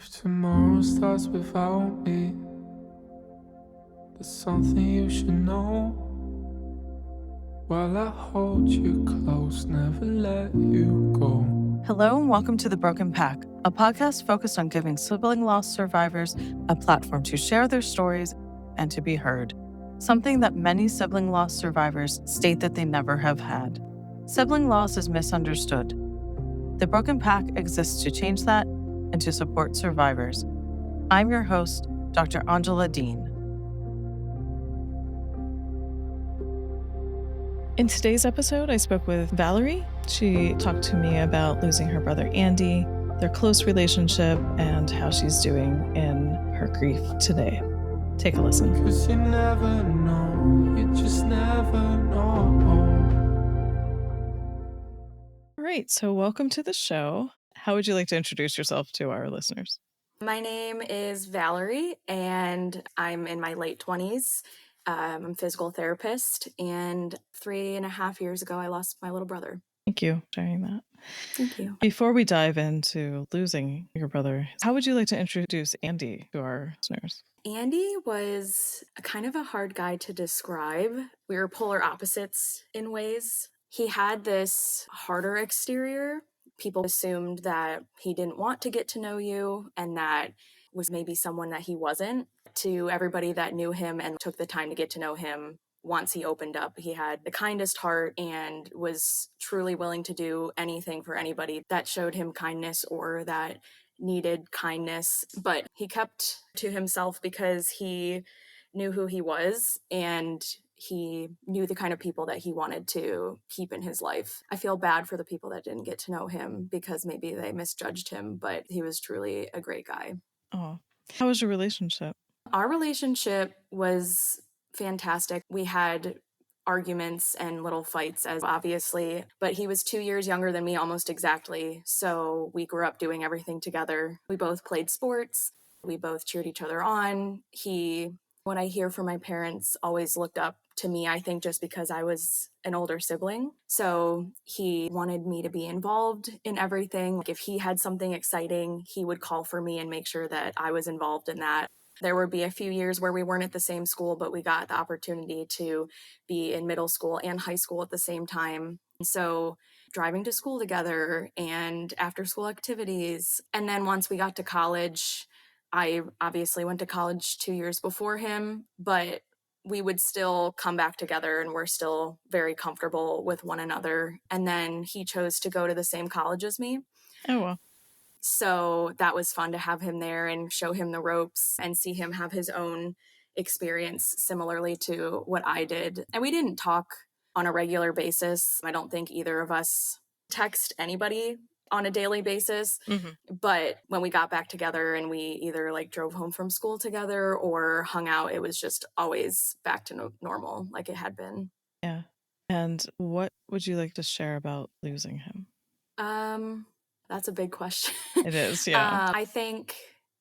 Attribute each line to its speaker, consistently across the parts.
Speaker 1: If tomorrow starts without me, there's something you should know. While I hold you close, never let you go.
Speaker 2: Hello and welcome to The Broken Pack, a podcast focused on giving sibling loss survivors a platform to share their stories and to be heard, something that many sibling loss survivors state that they never have had. Sibling loss is misunderstood. The Broken Pack exists to change that and to support survivors. I'm your host, Dr. Angela Dean.
Speaker 3: In today's episode, I spoke with Valerie. She talked to me about losing her brother Andy, their close relationship, and how she's doing in her grief today. Take a listen.
Speaker 1: 'Cause you never know, you just never know.
Speaker 3: All right, so welcome to the show. How would you like to introduce yourself to our listeners?
Speaker 4: My name is Valerie, and I'm in my late 20s. I'm a physical therapist, and 3.5 years ago, I lost my little brother.
Speaker 3: Thank you for sharing that.
Speaker 4: Thank you.
Speaker 3: Before we dive into losing your brother, how would you like to introduce Andy to our listeners?
Speaker 4: Andy was kind of a hard guy to describe. We were polar opposites in ways. He had this harder exterior. People assumed that he didn't want to get to know you and that was maybe someone that he wasn't. To everybody that knew him and took the time to get to know him, once he opened up, he had the kindest heart and was truly willing to do anything for anybody that showed him kindness or that needed kindness. But he kept to himself because he knew who he was and he knew the kind of people that he wanted to keep in his life. I feel bad for the people that didn't get to know him because maybe they misjudged him, but he was truly a great guy.
Speaker 3: Oh, how was your relationship?
Speaker 4: Our relationship was fantastic. We had arguments and little fights, as obviously, but he was 2 years younger than me almost exactly. So we grew up doing everything together. We both played sports. We both cheered each other on. What I hear from my parents, always looked up to me, I think just because I was an older sibling. So he wanted me to be involved in everything. Like if he had something exciting, he would call for me and make sure that I was involved in that. There would be a few years where we weren't at the same school, but we got the opportunity to be in middle school and high school at the same time. So driving to school together and after school activities. And then once we got to college, I obviously went to college 2 years before him, but we would still come back together and we're still very comfortable with one another. And then he chose to go to the same college as me.
Speaker 3: Oh, well.
Speaker 4: So that was fun to have him there and show him the ropes and see him have his own experience similarly to what I did. And we didn't talk on a regular basis. I don't think either of us text anybody on a daily basis.
Speaker 3: Mm-hmm.
Speaker 4: But when we got back together and we either like drove home from school together or hung out, it was just always back to normal like it had been.
Speaker 3: Yeah. And what would you like to share about losing him?
Speaker 4: That's a big question.
Speaker 3: It is, yeah.
Speaker 4: I think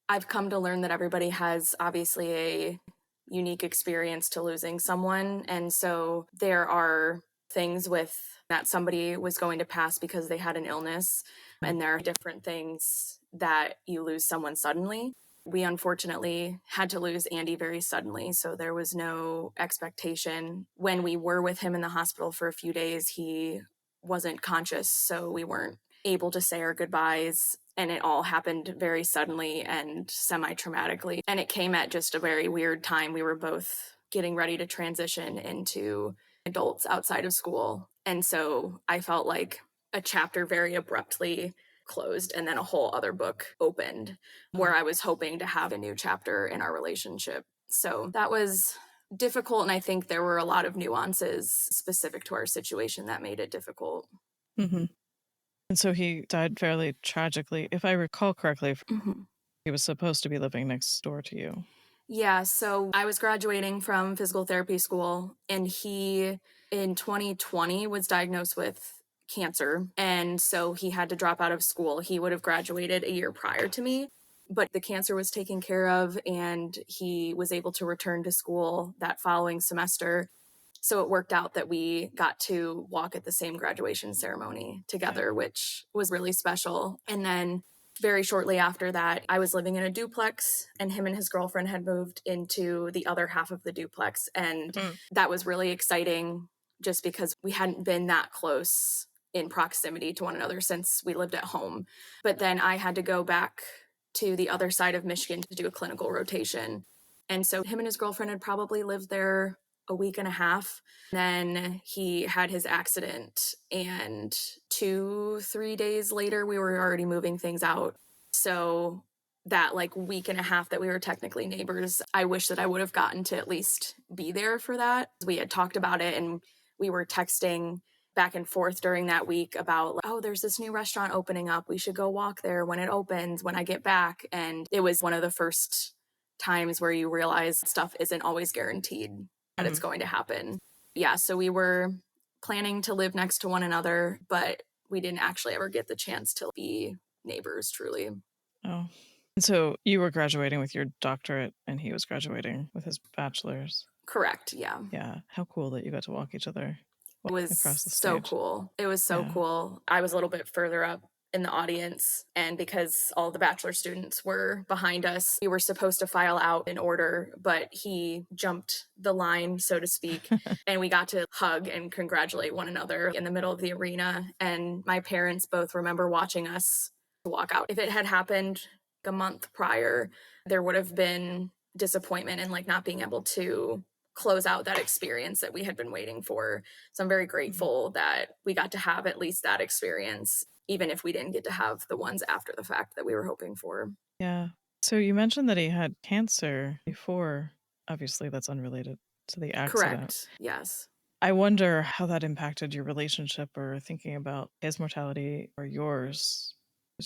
Speaker 4: I've come to learn that everybody has obviously a unique experience to losing someone. And so there are things with that somebody was going to pass because they had an illness. And there are different things that you lose someone suddenly. We unfortunately had to lose Andy very suddenly. So there was no expectation. When we were with him in the hospital for a few days, he wasn't conscious. So we weren't able to say our goodbyes, and it all happened very suddenly and semi-traumatically. And it came at just a very weird time. We were both getting ready to transition into adults outside of school. And so I felt like a chapter very abruptly closed and then a whole other book opened where I was hoping to have a new chapter in our relationship. So that was difficult. And I think there were a lot of nuances specific to our situation that made it difficult.
Speaker 3: Mm-hmm. And so he died fairly tragically. If I recall correctly,
Speaker 4: Mm-hmm.
Speaker 3: he was supposed to be living next door to you.
Speaker 4: Yeah, so I was graduating from physical therapy school, and he, in 2020, was diagnosed with cancer. And so he had to drop out of school. He would have graduated a year prior to me, but the cancer was taken care of, and he was able to return to school that following semester. So it worked out that we got to walk at the same graduation ceremony together, which was really special. And then Very shortly after that, I was living in a duplex, and him and his girlfriend had moved into the other half of the duplex. And that was really exciting just because we hadn't been that close in proximity to one another since we lived at home. But then I had to go back to the other side of Michigan to do a clinical rotation. And so him and his girlfriend had probably lived there a week and a half. Then he had his accident, and 2-3 days later, we were already moving things out. So that like week and a half that we were technically neighbors, I wish that I would have gotten to at least be there for that. We had talked about it, and we were texting back and forth during that week about, oh, there's this new restaurant opening up. We should go walk there when it opens, when I get back. And it was one of the first times where you realize stuff isn't always guaranteed that it's going to happen. Yeah, so we were planning to live next to one another, but we didn't actually ever get the chance to be neighbors truly.
Speaker 3: Oh. And so you were graduating with your doctorate and he was graduating with his bachelor's.
Speaker 4: Correct, yeah.
Speaker 3: Yeah. How cool that you got to walk each other
Speaker 4: It was
Speaker 3: across the
Speaker 4: so
Speaker 3: stage.
Speaker 4: cool. It was so cool. I was a little bit further up in the audience, and because all the bachelor students were behind us, we were supposed to file out in order, but he jumped the line, so to speak, and we got to hug and congratulate one another in the middle of the arena. And my parents both remember watching us walk out. If it had happened a month prior, there would have been disappointment and like not being able to close out that experience that we had been waiting for. So I'm very grateful that we got to have at least that experience, even if we didn't get to have the ones after the fact that we were hoping for.
Speaker 3: Yeah. So you mentioned that he had cancer before. Obviously, that's unrelated to the accident.
Speaker 4: Correct. Yes.
Speaker 3: I wonder how that impacted your relationship or thinking about his mortality or yours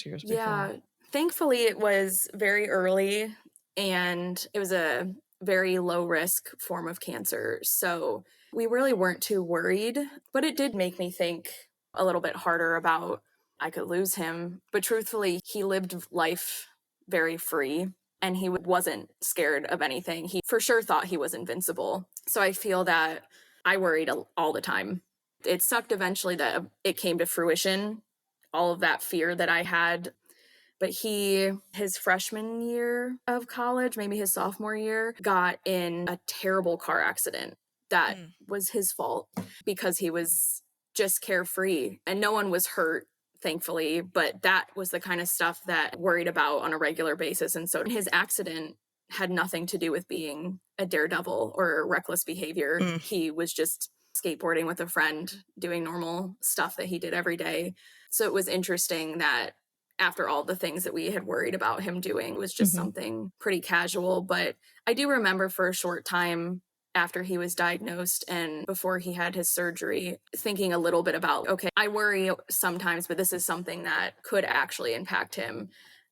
Speaker 3: years before.
Speaker 4: Yeah. Thankfully, it was very early, and it was a very low risk form of cancer. So we really weren't too worried, but it did make me think a little bit harder about I could lose him. But truthfully, he lived life very free, and he wasn't scared of anything. He for sure thought he was invincible. So I feel that I worried all the time. It sucked eventually that it came to fruition, all of that fear that I had. But his freshman year of college, maybe his sophomore year, got in a terrible car accident. That was his fault because he was just carefree and no one was hurt, thankfully. But that was the kind of stuff that I worried about on a regular basis. And so his accident had nothing to do with being a daredevil or reckless behavior. He was just skateboarding with a friend, doing normal stuff that he did every day. So it was interesting that after all the things that we had worried about him doing, was just something pretty casual. But I do remember for a short time after he was diagnosed and before he had his surgery, thinking a little bit about, okay, I worry sometimes, but this is something that could actually impact him.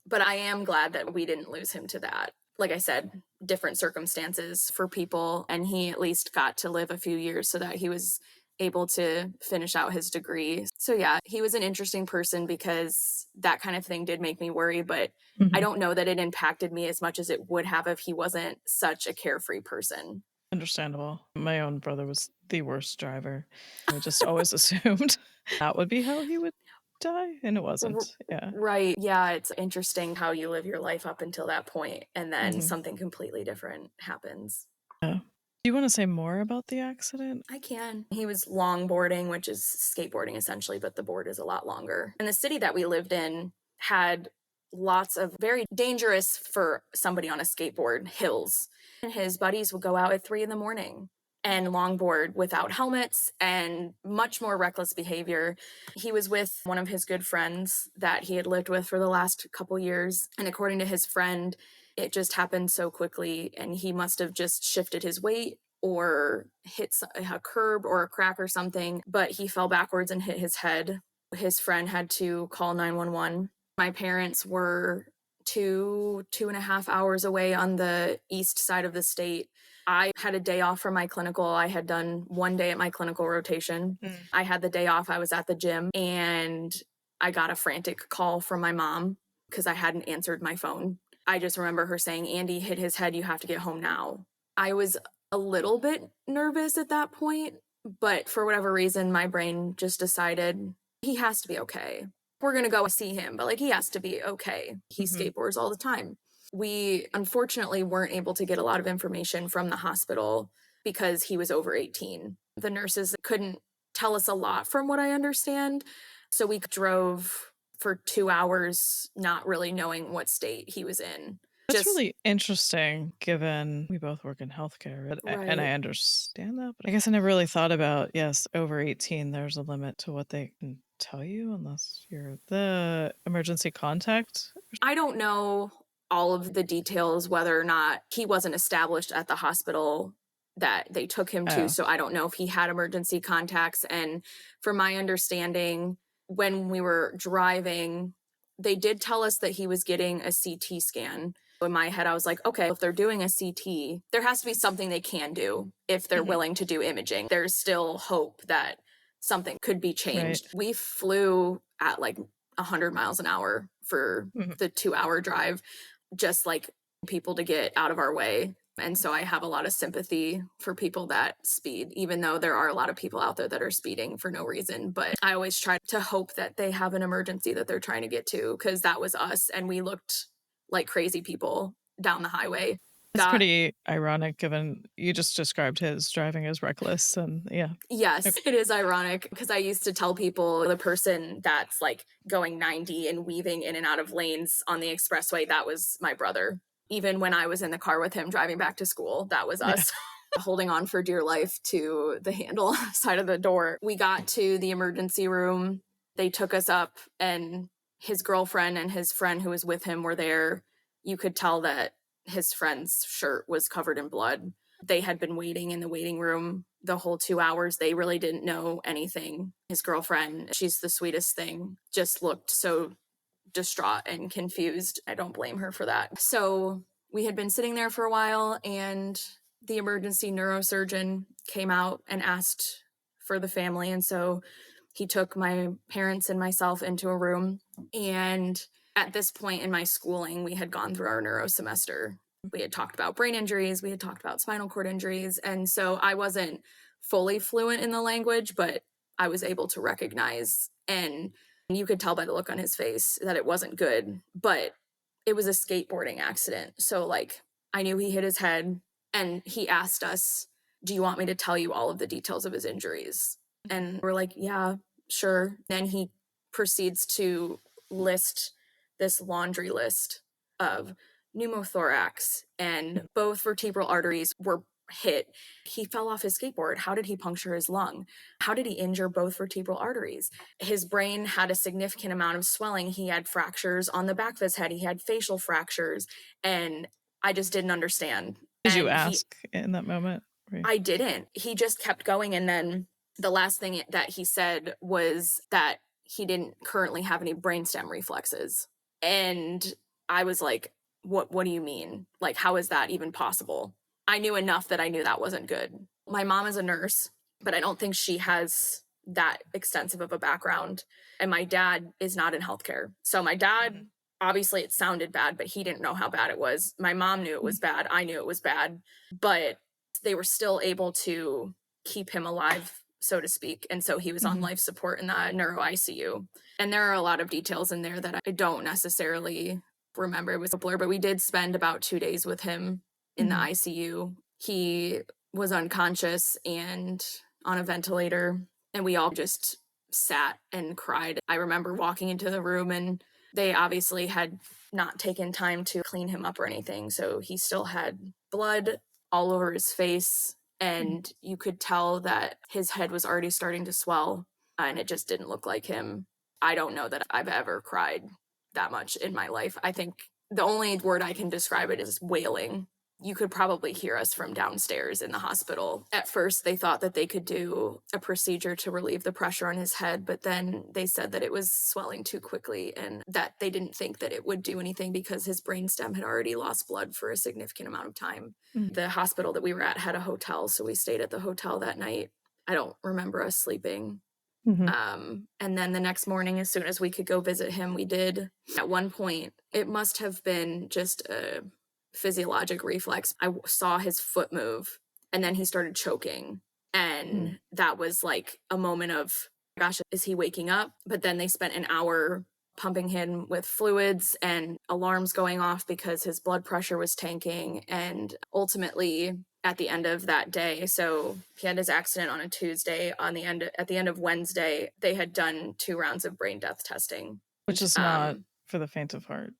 Speaker 4: But I am glad that we didn't lose him to that. Like I said, different circumstances for people, and he at least got to live a few years so that he was able to finish out his degree. So yeah, he was an interesting person because that kind of thing did make me worry, but I don't know that it impacted me as much as it would have if he wasn't such a carefree person.
Speaker 3: Understandable. My own brother was the worst driver. I just always assumed that would be how he would die, and it wasn't. Yeah.
Speaker 4: Right. Yeah, it's interesting how you live your life up until that point, and then something completely different happens.
Speaker 3: Yeah. Do you want to say more about the accident?
Speaker 4: I can. He was longboarding, which is skateboarding essentially, but the board is a lot longer. And the city that we lived in had lots of very dangerous for somebody on a skateboard hills. And his buddies would go out at 3 a.m. and longboard without helmets and much more reckless behavior. He was with one of his good friends that he had lived with for the last couple years. And according to his friend, it just happened so quickly, and he must have just shifted his weight or hit a curb or a crack or something, but he fell backwards and hit his head. His friend had to call 911. My parents were 2.5 hours away on the east side of the state. I had a day off from my clinical. I had done 1 day at my clinical rotation. I had the day off. I was at the gym, and I got a frantic call from my mom because I hadn't answered my phone. I just remember her saying, "Andy hit his head. You have to get home now." I was a little bit nervous at that point, but for whatever reason, my brain just decided he has to be okay. we're going to go see him, but like he has to be okay. He
Speaker 3: Mhm.
Speaker 4: skateboards all the time. We unfortunately weren't able to get a lot of information from the hospital because he was over 18. The nurses couldn't tell us a lot from what I understand. So we drove for 2 hours not really knowing what state he was in.
Speaker 3: That's
Speaker 4: Just
Speaker 3: really interesting given we both work in healthcare, and I
Speaker 4: right.
Speaker 3: understand that, but I guess I never really thought about, yes, over 18, there's a limit to what they can tell you unless you're the emergency contact.
Speaker 4: I don't know all of the details, whether or not he wasn't established at the hospital that they took him to.
Speaker 3: Oh,
Speaker 4: So I don't know if he had emergency contacts. And from my understanding, when we were driving, they did tell us that he was getting a CT scan. In my head, I was like, okay, if they're doing a CT, there has to be something they can do if they're
Speaker 3: Mhm.
Speaker 4: willing to do imaging. There's still hope that something could be
Speaker 3: Right.
Speaker 4: changed. We flew at like 100 miles an hour for
Speaker 3: Mhm.
Speaker 4: the 2 hour drive, just like people to get out of our way. And so I have a lot of sympathy for people that speed, even though there are a lot of people out there that are speeding for no reason. But I always try to hope that they have an emergency that they're trying to get to, because that was us. And we looked like crazy people down the highway.
Speaker 3: It's pretty ironic given you just described his driving as reckless, and yeah.
Speaker 4: Yes,
Speaker 3: Okay.
Speaker 4: it is ironic because I used to tell people the person that's like going 90 and weaving in and out of lanes on the expressway, that was my brother. Even when I was in the car with him driving back to school, that was
Speaker 3: Yeah.
Speaker 4: us. Holding on for dear life to the handle side of the door. We got to the emergency room. They took us up, and his girlfriend and his friend who was with him were there. You could tell that his friend's shirt was covered in blood. They had been waiting in the waiting room the whole 2 hours. They really didn't know anything. His girlfriend, she's the sweetest thing, just looked so distraught and confused. I don't blame her for that. So we had been sitting there for a while, and the emergency neurosurgeon came out and asked for the family. And so he took my parents and myself into a room. And at this point in my schooling, we had gone through our neuro semester. We had talked about brain injuries, we had talked about spinal cord injuries. And so I wasn't fully fluent in the language, but I was able to recognize, and you could tell by the look on his face that it wasn't good. But it was a skateboarding accident. So, like, I knew he hit his head, and he asked us, do you want me to tell you all of the details of his injuries? And we're like, yeah, sure. Then he proceeds to list this laundry list of pneumothorax, and both vertebral arteries were hit. He fell off his skateboard. How did he puncture his lung? How did he injure both vertebral arteries? His brain had a significant amount of swelling. He had fractures on the back of his head. He had facial fractures. And I just didn't understand.
Speaker 3: Did you
Speaker 4: And
Speaker 3: ask in that moment?
Speaker 4: I didn't. He just kept going. And then the last thing that he said was that he didn't currently have any brainstem reflexes. And I was like, what do you mean? Like, how is that even possible? I knew enough that I knew that wasn't good. My mom is a nurse, but I don't think she has that extensive of a background. And my dad is not in healthcare. So my dad, obviously it sounded bad, but he didn't know how bad it was. My mom knew it was bad. I knew it was bad, but they were still able to keep him alive, so to speak. And so he was on life support in the neuro ICU. And there are a lot of details in there that I don't necessarily remember. It was a blur, but we did spend about 2 days with him in the ICU. He was unconscious and on a ventilator, and we all just sat and cried. I remember walking into the room, and they obviously had not taken time to clean him up or anything. So he still had blood all over his face, and you could tell that his head was already starting to swell, and it just didn't look like him. I don't know that I've ever cried that much in my life. I think the only word I can describe it is wailing. You could probably hear us from downstairs in the hospital. At first, they thought that they could do a procedure to relieve the pressure on his head, but then they said that it was swelling too quickly and that they didn't think that it would do anything because his brainstem had already lost blood for a significant amount of time. The hospital that we were at had a hotel, so we stayed at the hotel that night. I don't remember us sleeping. And then the next morning, as soon as we could go visit him, we did. At one point, it must have been just a physiologic reflex. I saw his foot move, and then he started choking. And that was like a moment of gosh, is he waking up? But then they spent an hour pumping him with fluids and alarms going off because his blood pressure was tanking. And ultimately, at the end of that day, so he had his accident on a Tuesday. At the end of Wednesday, they had done 2 rounds of brain death testing,
Speaker 3: Which is not for the faint of heart.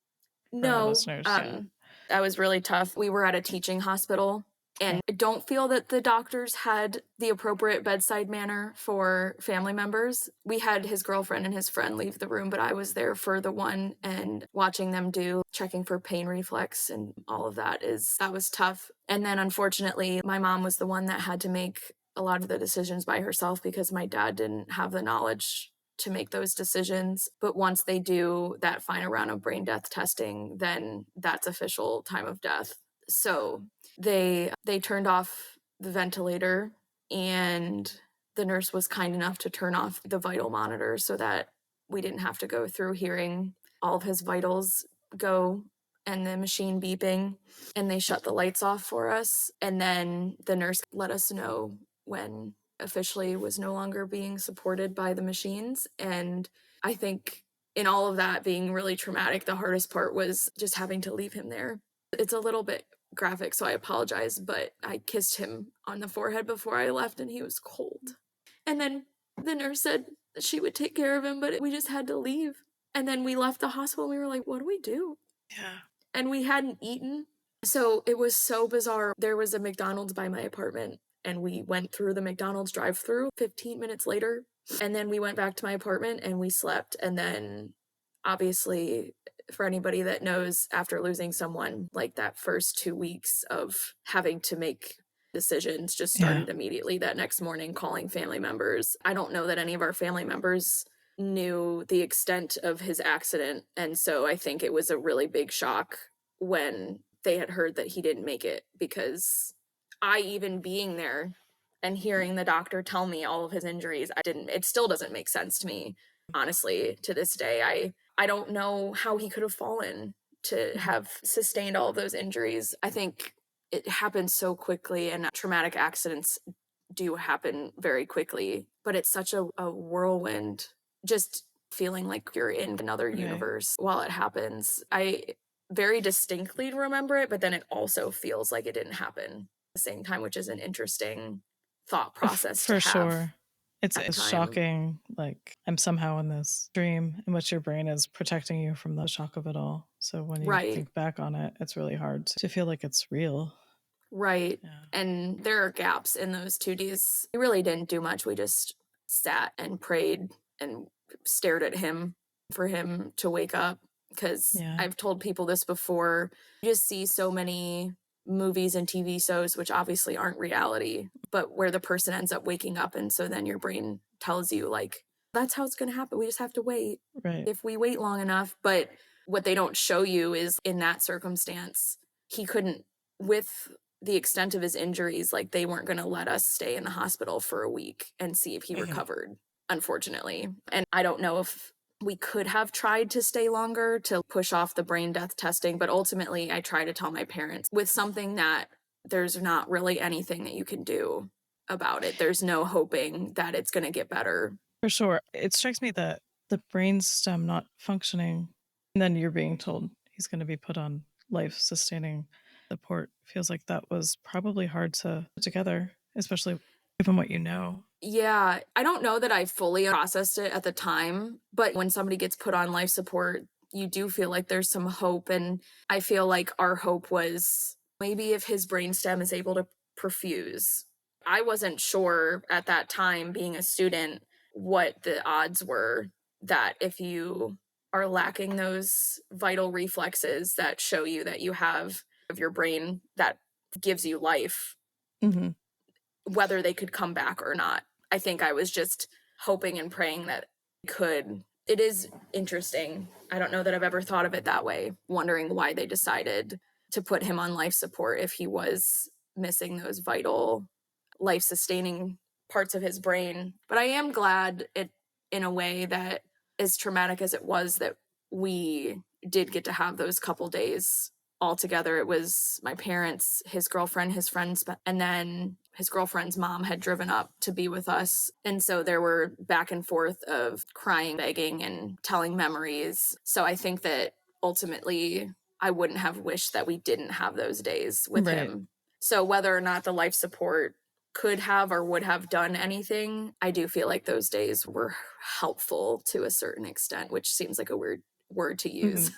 Speaker 3: For our
Speaker 4: no,
Speaker 3: listeners, yeah.
Speaker 4: that was really tough. We were at a teaching hospital, and I don't feel that the doctors had the appropriate bedside manner for family members. We had his girlfriend and his friend leave the room, but I was there for the one and watching them do checking for pain reflex and all of that was tough. And then unfortunately, my mom was the one that had to make a lot of the decisions by herself because my dad didn't have the knowledge to make those decisions. But once they do that final round of brain death testing, then that's official time of death. So they turned off the ventilator, and the nurse was kind enough to turn off the vital monitor so that we didn't have to go through hearing all of his vitals go and the machine beeping, and they shut the lights off for us. And then the nurse let us know when officially was no longer being supported by the machines. And I think in all of that being really traumatic, the hardest part was just having to leave him there. It's a little bit graphic, so I apologize, but I kissed him on the forehead before I left and he was cold. And then the nurse said she would take care of him, but we just had to leave. And then we left the hospital and we were like, what do we do?
Speaker 3: Yeah.
Speaker 4: And we hadn't eaten. So it was so bizarre. There was a McDonald's by my apartment, and we went through the McDonald's drive-thru 15 minutes later. And then we went back to my apartment and we slept. And then obviously, for anybody that knows, after losing someone, like that first 2 weeks of having to make decisions just started immediately that next morning, calling family members. I don't know that any of our family members knew the extent of his accident. And so I think it was a really big shock when they had heard that he didn't make it, because I, even being there and hearing the doctor tell me all of his injuries, it still doesn't make sense to me, honestly, to this day. I don't know how he could have fallen to have sustained all of those injuries. I think it happened so quickly, and traumatic accidents do happen very quickly, but it's such a whirlwind, just feeling like you're in another universe while it happens. I very distinctly remember it, but then it also feels like it didn't happen at the same time, which is an interesting thought process
Speaker 3: For
Speaker 4: to have.
Speaker 3: sure. It's shocking. Like, I'm somehow in this dream in which your brain is protecting you from the shock of it all. So when you think back on it, it's really hard to feel like it's real.
Speaker 4: Right. Yeah. And there are gaps in those 2 days. We really didn't do much. We just sat and prayed and stared at him for him to wake up. Because I've told people this before, you just see so many movies and TV shows, which obviously aren't reality, but where the person ends up waking up. And so then your brain tells you, like, that's how it's going to happen. We just have to wait.
Speaker 3: Right.
Speaker 4: If we wait long enough. But what they don't show you is in that circumstance, he couldn't, with the extent of his injuries, like, they weren't going to let us stay in the hospital for a week and see if he recovered, unfortunately. And I don't know if we could have tried to stay longer to push off the brain death testing, but ultimately I try to tell my parents, with something that there's not really anything that you can do about it. There's no hoping that it's going to get better.
Speaker 3: For sure. It strikes me that the brainstem not functioning, and then you're being told he's going to be put on life-sustaining support, feels like that was probably hard to put together, especially given what you know.
Speaker 4: Yeah, I don't know that I fully processed it at the time, but when somebody gets put on life support, you do feel like there's some hope. And I feel like our hope was maybe if his brainstem is able to perfuse. I wasn't sure at that time, being a student, what the odds were that if you are lacking those vital reflexes that show you that you have of your brain that gives you life, whether they could come back or not. I think I was just hoping and praying that it could. It is interesting. I don't know that I've ever thought of it that way, wondering why they decided to put him on life support if he was missing those vital, life-sustaining parts of his brain. But I am glad, it, in a way, that as traumatic as it was, that we did get to have those couple days all together. It was my parents, his girlfriend, his friends, and then his girlfriend's mom had driven up to be with us. And so there were back and forth of crying, begging, and telling memories. So I think that ultimately I wouldn't have wished that we didn't have those days with him. So whether or not the life support could have or would have done anything, I do feel like those days were helpful to a certain extent, which seems like a weird word to use.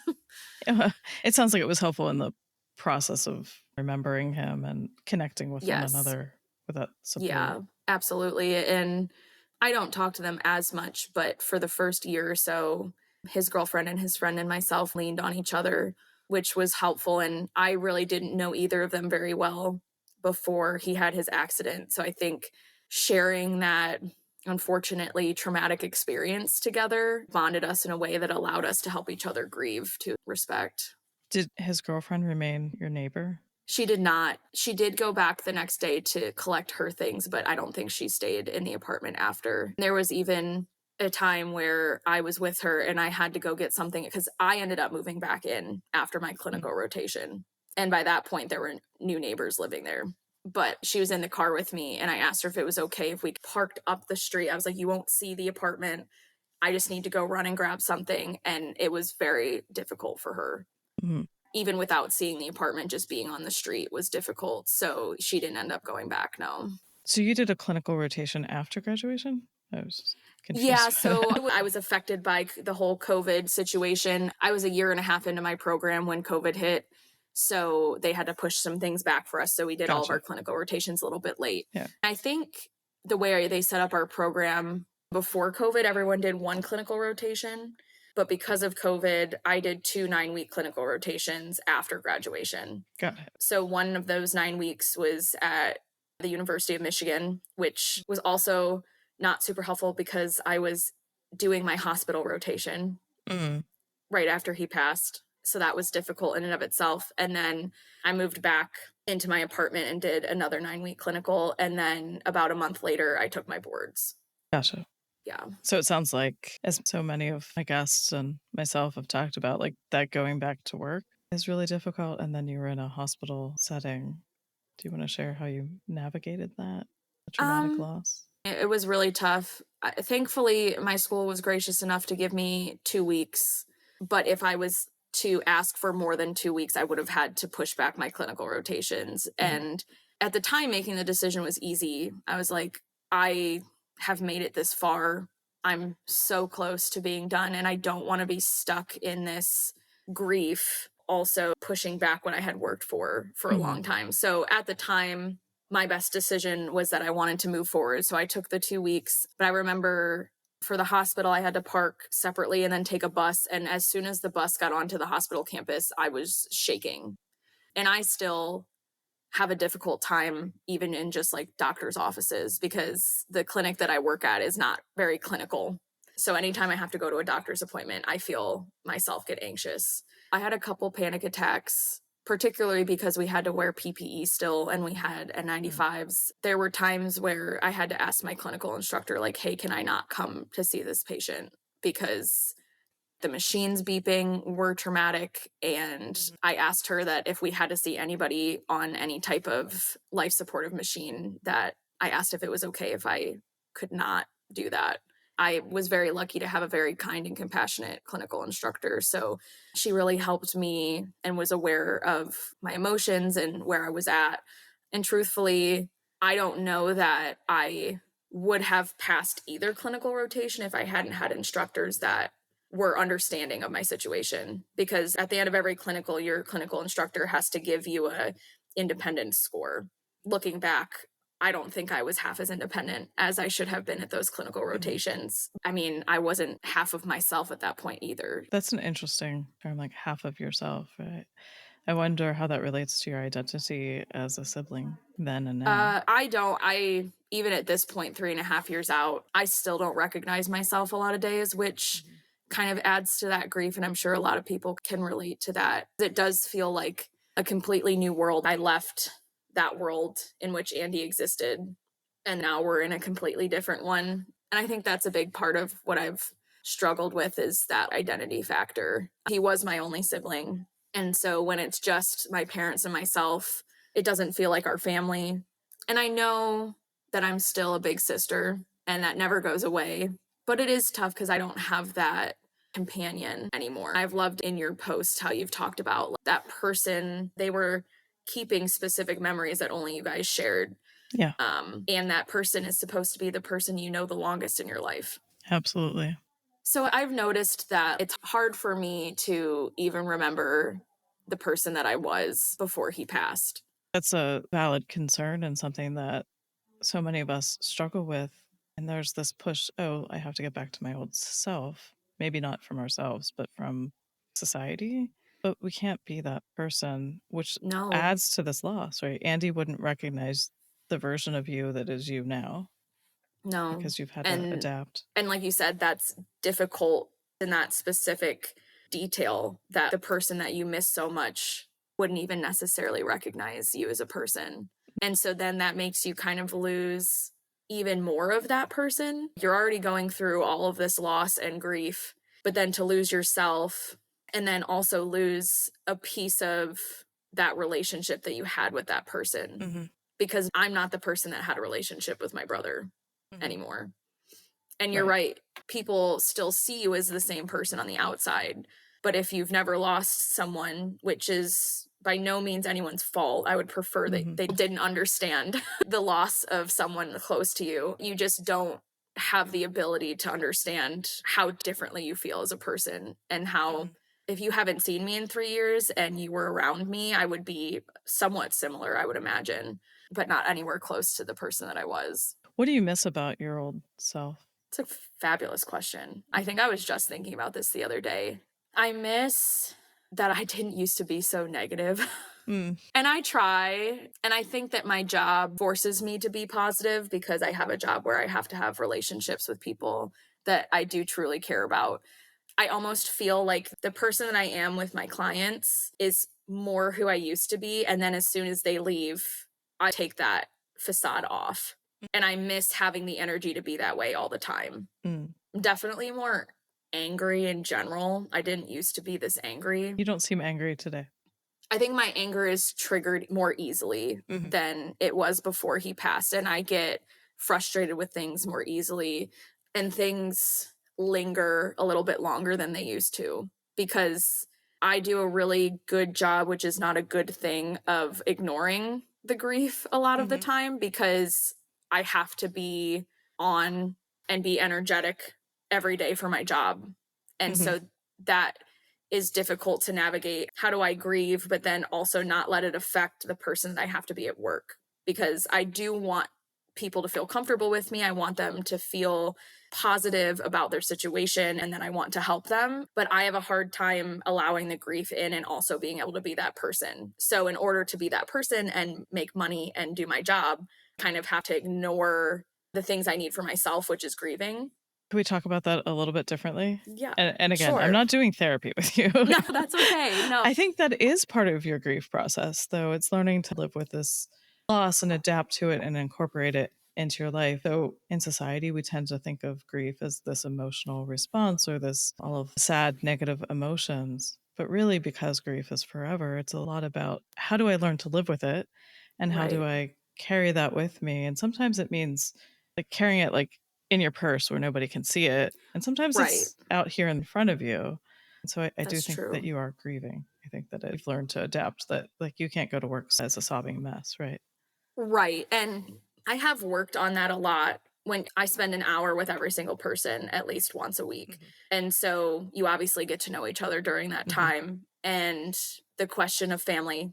Speaker 3: It sounds like it was helpful in the process of remembering him and connecting with one
Speaker 4: Yes.
Speaker 3: another with that support.
Speaker 4: Yeah, absolutely. And I don't talk to them as much, but for the first year or so, his girlfriend and his friend and myself leaned on each other, which was helpful. And I really didn't know either of them very well before he had his accident. So I think sharing that unfortunately traumatic experience together bonded us in a way that allowed us to help each other grieve to respect.
Speaker 3: Did his girlfriend remain your neighbor?
Speaker 4: She did not. She did go back the next day to collect her things, but I don't think she stayed in the apartment after. There was even a time where I was with her and I had to go get something because I ended up moving back in after my clinical rotation. And by that point, there were new neighbors living there. But she was in the car with me and I asked her if it was okay if we parked up the street. I was like, you won't see the apartment. I just need to go run and grab something. And it was very difficult for her.
Speaker 3: Mm-hmm.
Speaker 4: Even without seeing the apartment, just being on the street was difficult. So she didn't end up going back, no.
Speaker 3: So you did a clinical rotation after graduation? I was confused.
Speaker 4: Yeah, so I was affected by the whole COVID situation. I was a year and a half into my program when COVID hit. So they had to push some things back for us. So we did all of our clinical rotations a little bit late.
Speaker 3: Yeah.
Speaker 4: I think the way they set up our program before COVID, everyone did one clinical rotation. But because of COVID, I did 2 9-week clinical rotations after graduation.
Speaker 3: Got it.
Speaker 4: So one of those 9 weeks was at the University of Michigan, which was also not super helpful because I was doing my hospital rotation right after he passed. So that was difficult in and of itself. And then I moved back into my apartment and did another 9-week clinical. And then about a month later, I took my boards.
Speaker 3: Gotcha.
Speaker 4: Yeah.
Speaker 3: So it sounds like, as so many of my guests and myself have talked about, like that going back to work is really difficult. And then you were in a hospital setting. Do you want to share how you navigated that, the traumatic loss?
Speaker 4: It was really tough. Thankfully, my school was gracious enough to give me 2 weeks. But if I was to ask for more than 2 weeks, I would have had to push back my clinical rotations. And at the time, making the decision was easy. I was like, I have made it this far. I'm so close to being done, and I don't want to be stuck in this grief, also pushing back what I had worked for a long time. So at the time, my best decision was that I wanted to move forward. So I took the 2 weeks. But I remember for the hospital, I had to park separately and then take a bus. And as soon as the bus got onto the hospital campus, I was shaking. And I still have a difficult time even in just like doctor's offices because the clinic that I work at is not very clinical. So anytime I have to go to a doctor's appointment, I feel myself get anxious. I had a couple panic attacks, particularly because we had to wear PPE still and we had N95s. There were times where I had to ask my clinical instructor, like, hey, can I not come to see this patient? Because the machines beeping were traumatic. And I asked her that if we had to see anybody on any type of life supportive machine, that I asked if it was okay if I could not do that. I was very lucky to have a very kind and compassionate clinical instructor. So she really helped me and was aware of my emotions and where I was at. And truthfully, I don't know that I would have passed either clinical rotation if I hadn't had instructors that were understanding of my situation. Because at the end of every clinical, your clinical instructor has to give you a independence score. Looking back, I don't think I was half as independent as I should have been at those clinical rotations. I mean, I wasn't half of myself at that point either.
Speaker 3: That's an interesting term, like half of yourself, right? I wonder how that relates to your identity as a sibling then and now.
Speaker 4: Even at this point, 3.5 years out, I still don't recognize myself a lot of days, which kind of adds to that grief. And I'm sure a lot of people can relate to that. It does feel like a completely new world. I left that world in which Andy existed, and now we're in a completely different one. And I think that's a big part of what I've struggled with is that identity factor. He was my only sibling. And so when it's just my parents and myself, it doesn't feel like our family. And I know that I'm still a big sister and that never goes away, but it is tough because I don't have that companion anymore. I've loved in your posts how you've talked about that person, they were keeping specific memories that only you guys shared.
Speaker 3: Yeah.
Speaker 4: And that person is supposed to be the person you know the longest in your life.
Speaker 3: Absolutely.
Speaker 4: So I've noticed that it's hard for me to even remember the person that I was before he passed.
Speaker 3: That's a valid concern and something that so many of us struggle with. And there's this push, oh, I have to get back to my old self. Maybe not from ourselves, but from society. But we can't be that person, which
Speaker 4: No.
Speaker 3: adds to this loss, right? Andy wouldn't recognize the version of you that is you now.
Speaker 4: No.
Speaker 3: Because you've had to adapt.
Speaker 4: And like you said, that's difficult in that specific detail that the person that you miss so much wouldn't even necessarily recognize you as a person. And so then that makes you kind of lose even more of that person. You're already going through all of this loss and grief, but then to lose yourself and then also lose a piece of that relationship that you had with that person.
Speaker 3: Mm-hmm.
Speaker 4: Because I'm not the person that had a relationship with my brother anymore. And you're right. People still see you as the same person on the outside. But if you've never lost someone, which is by no means anyone's fault, I would prefer that they didn't understand the loss of someone close to you. You just don't have the ability to understand how differently you feel as a person and how if you haven't seen me in 3 years and you were around me, I would be somewhat similar, I would imagine, but not anywhere close to the person that I was.
Speaker 3: What do you miss about your old self?
Speaker 4: It's a fabulous question. I think I was just thinking about this the other day. I miss that I didn't used to be so negative. And I try, and I think that my job forces me to be positive because I have a job where I have to have relationships with people that I do truly care about. I almost feel like the person that I am with my clients is more who I used to be. And then as soon as they leave, I take that facade off. And I miss having the energy to be that way all the time. I'm definitely more angry in general. I didn't used to be this angry.
Speaker 3: You don't seem angry today.
Speaker 4: I think my anger is triggered more easily than it was before he passed. And I get frustrated with things more easily. And things linger a little bit longer than they used to because I do a really good job, which is not a good thing, of ignoring the grief a lot of the time because I have to be on and be energetic every day for my job. And so that is difficult to navigate. How do I grieve, but then also not let it affect the person that I have to be at work? Because I do want people to feel comfortable with me. I want them to feel positive about their situation, and then I want to help them. But I have a hard time allowing the grief in and also being able to be that person. So in order to be that person and make money and do my job, I kind of have to ignore the things I need for myself, which is grieving.
Speaker 3: Can we talk about that a little bit differently?
Speaker 4: Yeah.
Speaker 3: And again,
Speaker 4: sure.
Speaker 3: I'm not doing therapy with you.
Speaker 4: No, that's okay. No.
Speaker 3: I think that is part of your grief process, though. It's learning to live with this loss and adapt to it and incorporate it into your life. Though in society, we tend to think of grief as this emotional response or this all of sad, negative emotions. But really, because grief is forever, it's a lot about how do I learn to live with it and how do I carry that with me? And sometimes it means like carrying it like in your purse where nobody can see it. And sometimes it's out here in front of you. And so I do think that you are grieving. I think that you've learned to adapt, that like you can't go to work as a sobbing mess, right?
Speaker 4: Right. And I have worked on that a lot when I spend an hour with every single person at least once a week. And so you obviously get to know each other during that time. And the question of family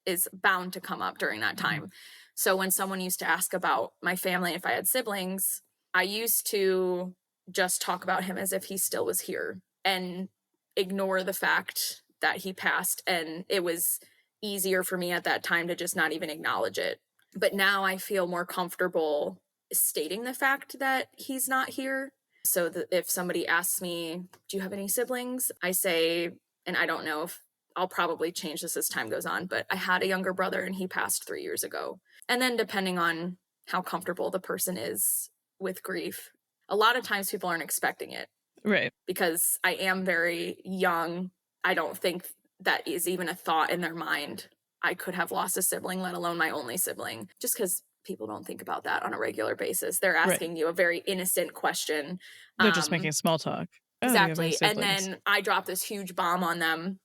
Speaker 4: is bound to come up during that time. So when someone used to ask about my family, if I had siblings, I used to just talk about him as if he still was here and ignore the fact that he passed. And it was easier for me at that time to just not even acknowledge it. But now I feel more comfortable stating the fact that he's not here. So that if somebody asks me, do you have any siblings? I say, and I don't know if I'll probably change this as time goes on, but I had a younger brother and he passed 3 years ago. And then depending on how comfortable the person is with grief, a lot of times people aren't expecting it.
Speaker 3: Right.
Speaker 4: Because I am very young. I don't think that is even a thought in their mind. I could have lost a sibling, let alone my only sibling, just because people don't think about that on a regular basis. They're
Speaker 3: Right.
Speaker 4: asking you a very innocent question.
Speaker 3: They're just making small talk. Oh, do you have any
Speaker 4: Exactly. And
Speaker 3: siblings?
Speaker 4: then I drop this huge bomb on them.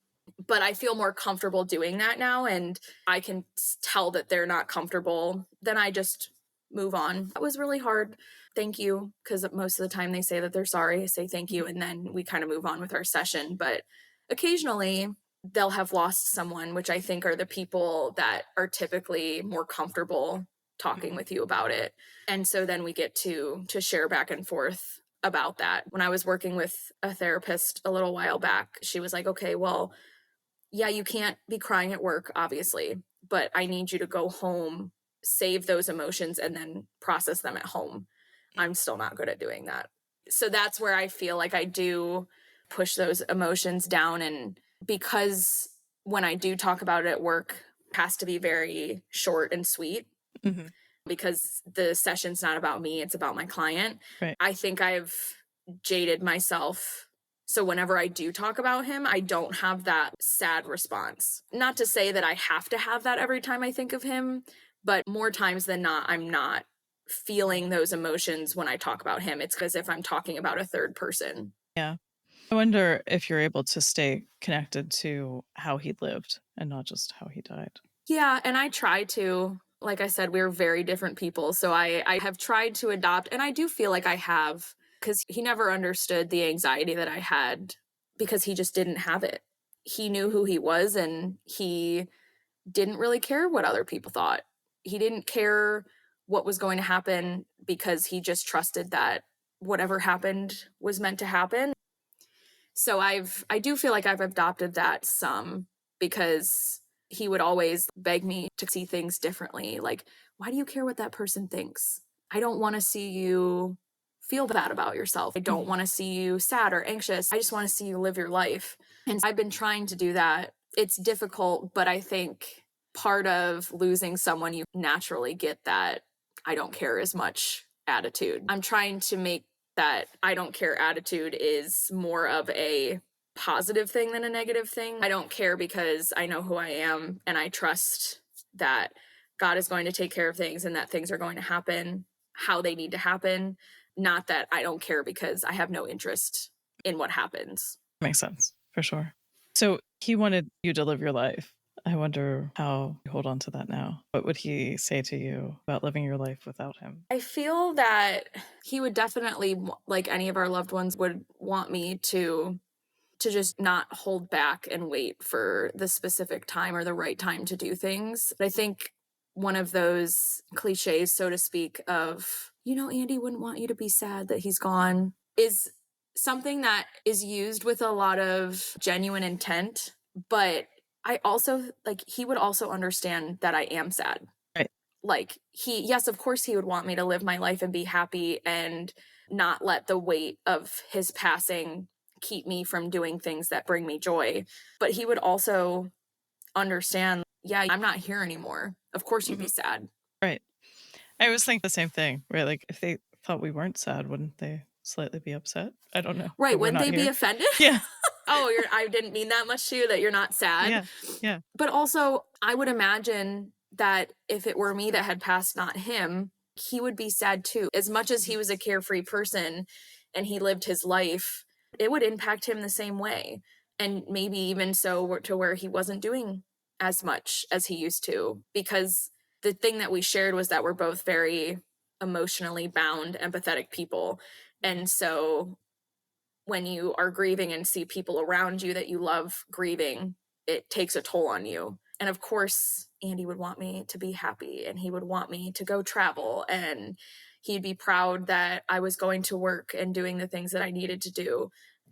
Speaker 4: But I feel more comfortable doing that now, and I can tell that they're not comfortable. Then I just move on. That was really hard. Thank you. Because most of the time they say that they're sorry. I say thank you, and then we kind of move on with our session. But occasionally they'll have lost someone, which I think are the people that are typically more comfortable talking with you about it. And so then we get to share back and forth about that. When I was working with a therapist a little while back, she was like, okay, well, yeah, you can't be crying at work, obviously, but I need you to go home, save those emotions, and then process them at home. I'm still not good at doing that. So that's where I feel like I do push those emotions down. And because when I do talk about it at work, it has to be very short and sweet.
Speaker 3: Mm-hmm.
Speaker 4: Because the session's not about me, it's about my client.
Speaker 3: Right.
Speaker 4: I think I've jaded myself. So whenever I do talk about him, I don't have that sad response. Not to say that I have to have that every time I think of him, but more times than not, I'm not feeling those emotions when I talk about him. It's as if I'm talking about a third person.
Speaker 3: Yeah. I wonder if you're able to stay connected to how he lived and not just how he died.
Speaker 4: Yeah, and I try to. Like I said, we're very different people. So I have tried to adopt, and I do feel like I have, because he never understood the anxiety that I had because he just didn't have it. He knew who he was, and he didn't really care what other people thought. He didn't care what was going to happen because he just trusted that whatever happened was meant to happen. So I do feel like I've adopted that some, because he would always beg me to see things differently. Like, why do you care what that person thinks? I don't want to see you feel bad about yourself. I don't want to see you sad or anxious. I just want to see you live your life. And I've been trying to do that. It's difficult, but I think part of losing someone, you naturally get that I don't care as much attitude. I'm trying to make that I don't care attitude is more of a positive thing than a negative thing. I don't care because I know who I am, and I trust that God is going to take care of things and that things are going to happen how they need to happen. Not that I don't care because I have no interest in what happens.
Speaker 3: Makes sense, for sure. So he wanted you to live your life. I wonder how you hold on to that now. What would he say to you about living your life without him?
Speaker 4: I feel that he would definitely, like any of our loved ones, would want me to just not hold back and wait for the specific time or the right time to do things. I think one of those cliches, so to speak, of, Andy wouldn't want you to be sad that he's gone, is something that is used with a lot of genuine intent. But I also, he would also understand that I am sad.
Speaker 3: Right.
Speaker 4: Yes, of course he would want me to live my life and be happy and not let the weight of his passing keep me from doing things that bring me joy. But he would also understand, yeah, I'm not here anymore. Of course you'd be sad.
Speaker 3: Right. I always think the same thing, right? Like, if they thought we weren't sad, wouldn't they slightly be upset? I don't know.
Speaker 4: Right. Wouldn't they be offended?
Speaker 3: Yeah.
Speaker 4: Oh, I didn't mean that much to you, that you're not sad.
Speaker 3: Yeah. Yeah.
Speaker 4: But also, I would imagine that if it were me that had passed, not him, he would be sad too. As much as he was a carefree person and he lived his life, it would impact him the same way. And maybe even so to where he wasn't doing as much as he used to. Because the thing that we shared was that we're both very emotionally bound, empathetic people. And so when you are grieving and see people around you that you love grieving, it takes a toll on you. And of course, Andy would want me to be happy, and he would want me to go travel, and he'd be proud that I was going to work and doing the things that I needed to do.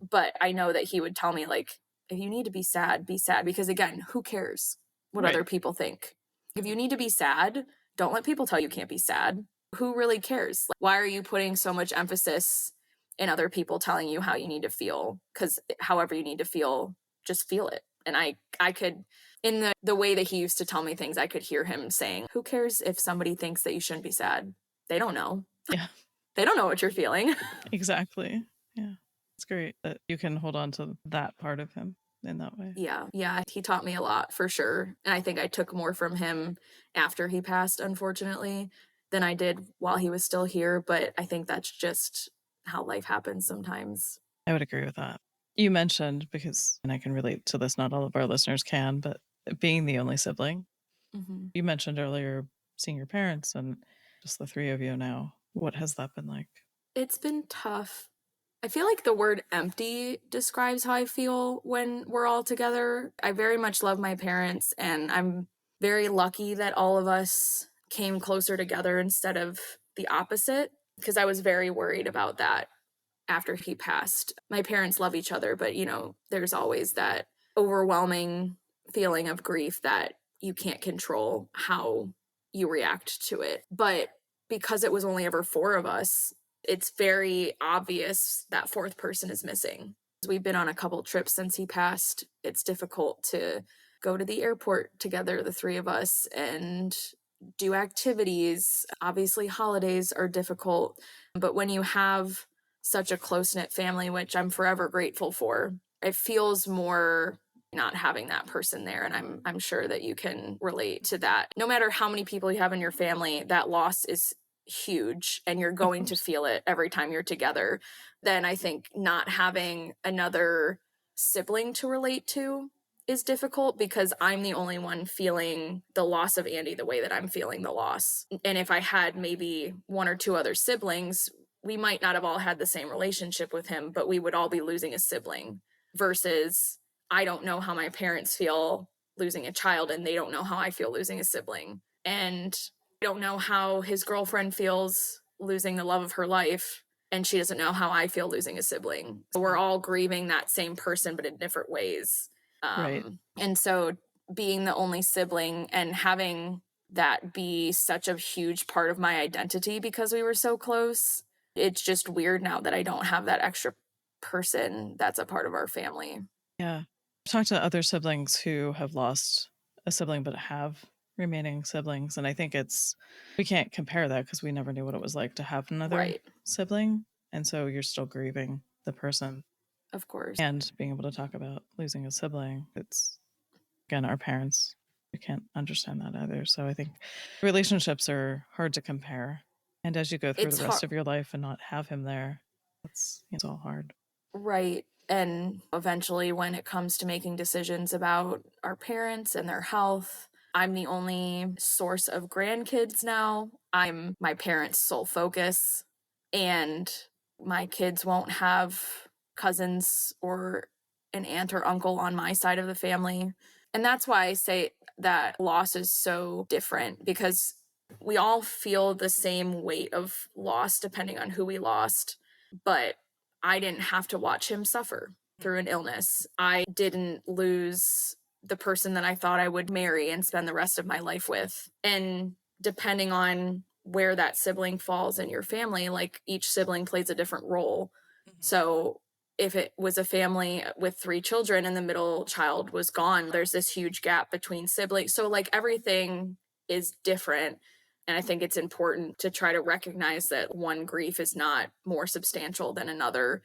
Speaker 4: But I know that he would tell me, like, if you need to be sad, because again, who cares what other people think? If you need to be sad, don't let people tell you can't be sad. Who really cares? Why are you putting so much emphasis in other people telling you how you need to feel? Because however you need to feel, just feel it. And I could, in the way that he used to tell me things, I could hear him saying, who cares if somebody thinks that you shouldn't be sad? They don't know.
Speaker 3: Yeah.
Speaker 4: They don't know what you're feeling.
Speaker 3: Exactly. Yeah. It's great that you can hold on to that part of him in that way.
Speaker 4: Yeah. He taught me a lot, for sure. And I think I took more from him after he passed, unfortunately. than I did while he was still here. But I think that's just how life happens sometimes.
Speaker 3: I would agree with that. You mentioned, because, and I can relate to this, not all of our listeners can, but being the only sibling.
Speaker 4: Mm-hmm.
Speaker 3: You mentioned earlier seeing your parents and just the three of you now. What has that been like?
Speaker 4: It's been tough. I feel like the word empty describes how I feel when we're all together. I very much love my parents, and I'm very lucky that all of us came closer together instead of the opposite, because I was very worried about that after he passed. My parents love each other, but there's always that overwhelming feeling of grief that you can't control how you react to it. But because it was only ever four of us, it's very obvious that fourth person is missing. We've been on a couple trips since he passed. It's difficult to go to the airport together, the three of us, and do activities. Obviously, holidays are difficult, but when you have such a close-knit family, which I'm forever grateful for, it feels more not having that person there. And I'm sure that you can relate to that. No matter how many people you have in your family, that loss is huge and you're going to feel it every time you're together. Then I think not having another sibling to relate to is difficult, because I'm the only one feeling the loss of Andy the way that I'm feeling the loss. And if I had maybe one or two other siblings, we might not have all had the same relationship with him, but we would all be losing a sibling, versus I don't know how my parents feel losing a child, and they don't know how I feel losing a sibling. And I don't know how his girlfriend feels losing the love of her life, and she doesn't know how I feel losing a sibling. So we're all grieving that same person, but in different ways.
Speaker 3: Right.
Speaker 4: And so being the only sibling and having that be such a huge part of my identity because we were so close, it's just weird now that I don't have that extra person that's a part of our family.
Speaker 3: Yeah. I've talked to other siblings who have lost a sibling but have remaining siblings. And I think we can't compare that because we never knew what it was like to have another
Speaker 4: Right.
Speaker 3: sibling. And so you're still grieving the person.
Speaker 4: Of course.
Speaker 3: And being able to talk about losing a sibling, it's, again, our parents, we can't understand that either. So I think relationships are hard to compare. And as you go through
Speaker 4: It's
Speaker 3: the rest
Speaker 4: hard.
Speaker 3: of your life and not have him there, it's all hard.
Speaker 4: Right. And eventually, when it comes to making decisions about our parents and their health, I'm the only source of grandkids now. I'm my parents' sole focus, and my kids won't have cousins or an aunt or uncle on my side of the family. And that's why I say that loss is so different, because we all feel the same weight of loss depending on who we lost. But I didn't have to watch him suffer through an illness. I didn't lose the person that I thought I would marry and spend the rest of my life with. And depending on where that sibling falls in your family, like each sibling plays a different role. So if it was a family with 3 children and the middle child was gone, there's this huge gap between siblings. So like everything is different. And I think it's important to try to recognize that one grief is not more substantial than another.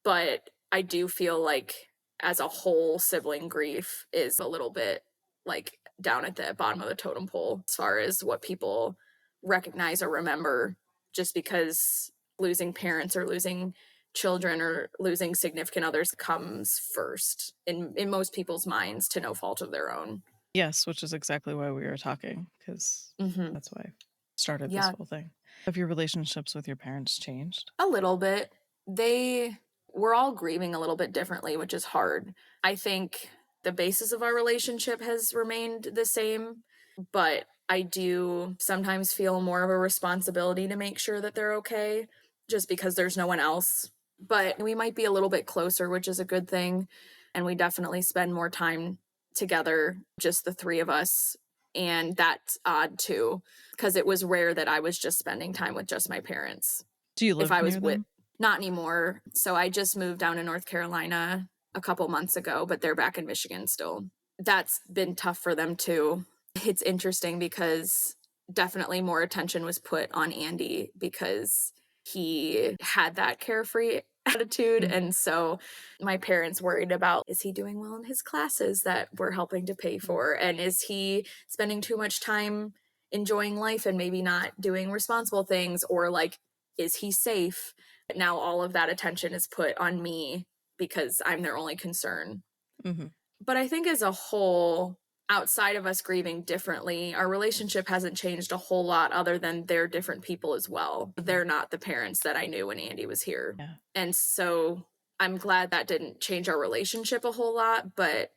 Speaker 4: But I do feel like as a whole, sibling grief is a little bit like down at the bottom of the totem pole as far as what people recognize or remember, just because losing parents or losing children or losing significant others comes first in most people's minds, to no fault of their own.
Speaker 3: Yes, which is exactly why we were talking, because that's why I started this whole thing. Have your relationships with your parents changed?
Speaker 4: A little bit. We're all grieving a little bit differently, which is hard. I think the basis of our relationship has remained the same, but I do sometimes feel more of a responsibility to make sure that they're okay, just because there's no one else. But we might be a little bit closer, which is a good thing. And we definitely spend more time together, just the three of us. And that's odd too, because it was rare that I was just spending time with just my parents.
Speaker 3: Do you live
Speaker 4: If I was
Speaker 3: near
Speaker 4: with,
Speaker 3: them?
Speaker 4: not anymore. So I just moved down to North Carolina a couple months ago, but they're back in Michigan still. That's been tough for them too. It's interesting because definitely more attention was put on Andy because he had that carefree attitude. And so my parents worried about, is he doing well in his classes that we're helping to pay for? And is he spending too much time enjoying life and maybe not doing responsible things, or like, is he safe? Now all of that attention is put on me because I'm their only concern.
Speaker 3: Mm-hmm.
Speaker 4: But I think as a whole, outside of us grieving differently, our relationship hasn't changed a whole lot other than they're different people as well. They're not the parents that I knew when Andy was here.
Speaker 3: Yeah.
Speaker 4: And so I'm glad that didn't change our relationship a whole lot, but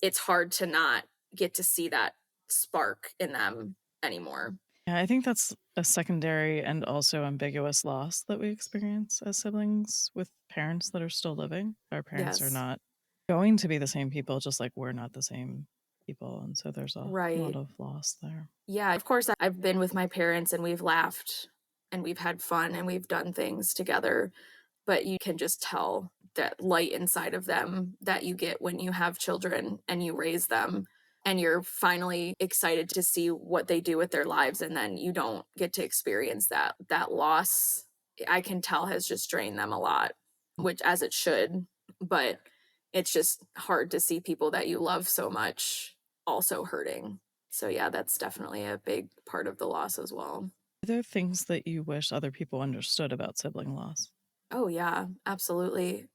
Speaker 4: it's hard to not get to see that spark in them anymore.
Speaker 3: Yeah, I think that's a secondary and also ambiguous loss that we experience as siblings with parents that are still living. Our parents are
Speaker 4: Yes.
Speaker 3: not going to be the same people, just like we're not the same people. And so there's a
Speaker 4: Right.
Speaker 3: lot of loss there.
Speaker 4: Yeah, of course, I've been with my parents and we've laughed and we've had fun and we've done things together, but you can just tell that light inside of them that you get when you have children and you raise them and you're finally excited to see what they do with their lives, and then you don't get to experience that loss. I can tell has just drained them a lot, which as it should, but it's just hard to see people that you love so much also hurting. So yeah, that's definitely a big part of the loss as well.
Speaker 3: Are there things that you wish other people understood about sibling loss?
Speaker 4: Oh yeah, absolutely.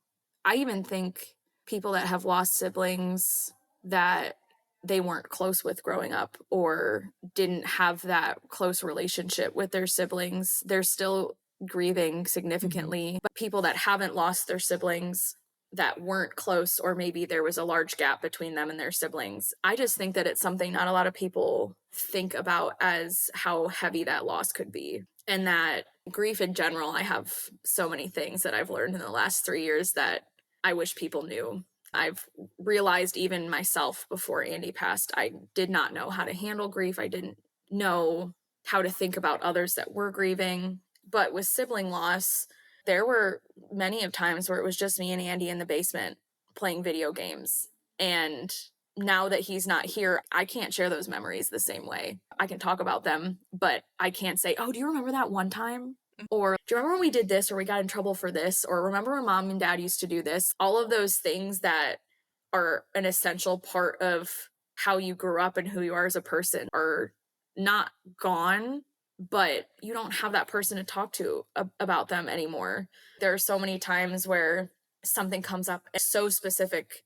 Speaker 4: I even think people that have lost siblings that they weren't close with growing up or didn't have that close relationship with their siblings, they're still grieving significantly. But people that haven't lost their siblings, that weren't close, or maybe there was a large gap between them and their siblings, I just think that it's something not a lot of people think about as how heavy that loss could be. And that grief in general, I have so many things that I've learned in the last 3 years that I wish people knew. I've realized even myself before Andy passed, I did not know how to handle grief. I didn't know how to think about others that were grieving. But with sibling loss, there were many of times where it was just me and Andy in the basement playing video games. And now that he's not here, I can't share those memories the same way. I can talk about them, but I can't say, oh, do you remember that one time? Or do you remember when we did this, or we got in trouble for this? Or remember when mom and dad used to do this? All of those things that are an essential part of how you grew up and who you are as a person are not gone, but you don't have that person to talk to about them anymore. There are so many times where something comes up so specific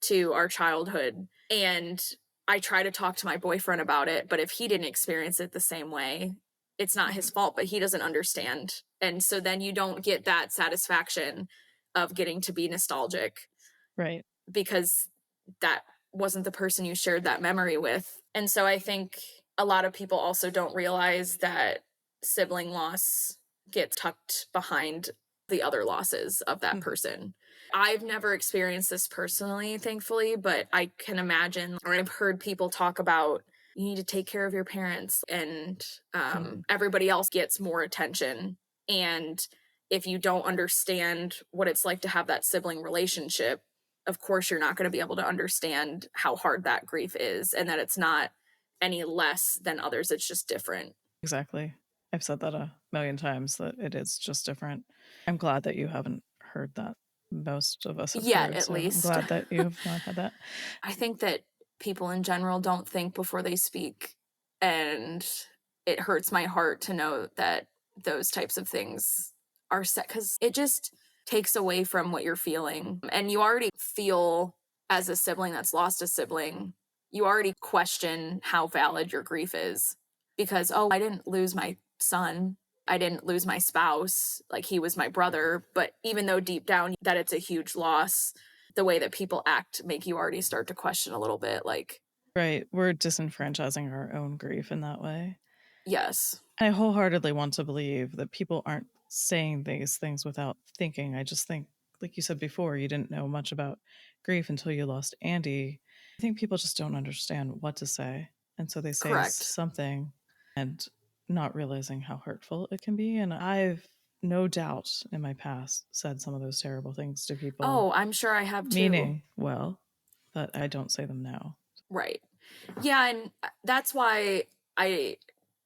Speaker 4: to our childhood, and I try to talk to my boyfriend about it, but if he didn't experience it the same way, it's not his fault, but he doesn't understand. And so then you don't get that satisfaction of getting to be nostalgic.
Speaker 3: Right.
Speaker 4: Because that wasn't the person you shared that memory with. And so I think a lot of people also don't realize that sibling loss gets tucked behind the other losses of that person. I've never experienced this personally, thankfully, but I can imagine, or I've heard people talk about, you need to take care of your parents, and everybody else gets more attention. And if you don't understand what it's like to have that sibling relationship, of course you're not going to be able to understand how hard that grief is, and that it's not any less than others. It's just different.
Speaker 3: Exactly. I've said that a million times, that it is just different. I'm glad that you haven't heard that. Most of us have
Speaker 4: Yet,
Speaker 3: heard,
Speaker 4: at
Speaker 3: so
Speaker 4: least.
Speaker 3: I'm glad that you have not had that.
Speaker 4: I think that people in general don't think before they speak, and it hurts my heart to know that those types of things are set, because it just takes away from what you're feeling. And you already feel, as a sibling that's lost a sibling, you already question how valid your grief is, because, oh, I didn't lose my son, I didn't lose my spouse, like he was my brother. But even though deep down that it's a huge loss, the way that people act make you already start to question a little bit, like,
Speaker 3: Right. We're disenfranchising our own grief in that way.
Speaker 4: yes.
Speaker 3: I wholeheartedly want to believe that people aren't saying these things without thinking. I just think, like you said before, you didn't know much about grief until you lost Andy. I think people just don't understand what to say. And so they say
Speaker 4: Correct.
Speaker 3: something and not realizing how hurtful it can be. And I've no doubt in my past said some of those terrible things to people.
Speaker 4: Oh, I'm sure I have too.
Speaker 3: Meaning well, but I don't say them now.
Speaker 4: Right. Yeah, and that's why I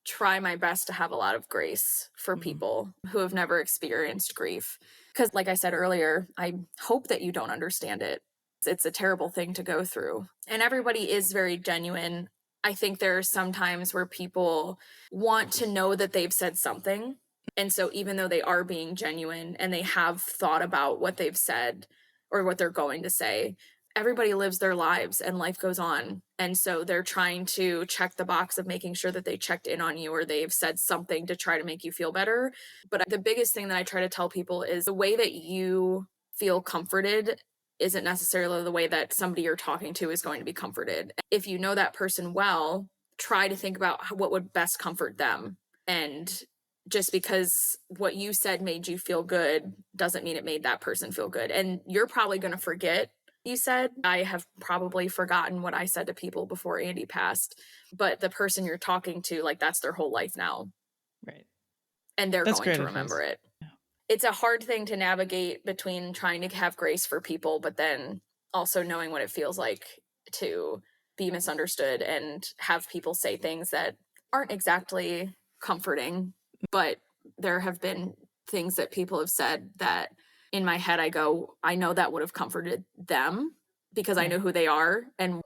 Speaker 4: try my best to have a lot of grace for people who have never experienced grief. Because like I said earlier, I hope that you don't understand it. It's a terrible thing to go through. And everybody is very genuine. I think there are some times where people want to know that they've said something. And so even though they are being genuine and they have thought about what they've said or what they're going to say, everybody lives their lives and life goes on. And so they're trying to check the box of making sure that they checked in on you or they've said something to try to make you feel better. But the biggest thing that I try to tell people is the way that you feel comforted isn't necessarily the way that somebody you're talking to is going to be comforted. If you know that person well, try to think about what would best comfort them. And just because what you said made you feel good doesn't mean it made that person feel good. And you're probably going to forget you said. I have probably forgotten what I said to people before Andy passed, but the person you're talking to, like, that's their whole life now.
Speaker 3: Right.
Speaker 4: And they're
Speaker 3: That's
Speaker 4: going
Speaker 3: great
Speaker 4: to
Speaker 3: advice.
Speaker 4: remember it.
Speaker 3: Yeah.
Speaker 4: It's a hard thing to navigate between trying to have grace for people, but then also knowing what it feels like to be misunderstood and have people say things that aren't exactly comforting. But there have been things that people have said that in my head I go, I know that would have comforted them because I know who they are and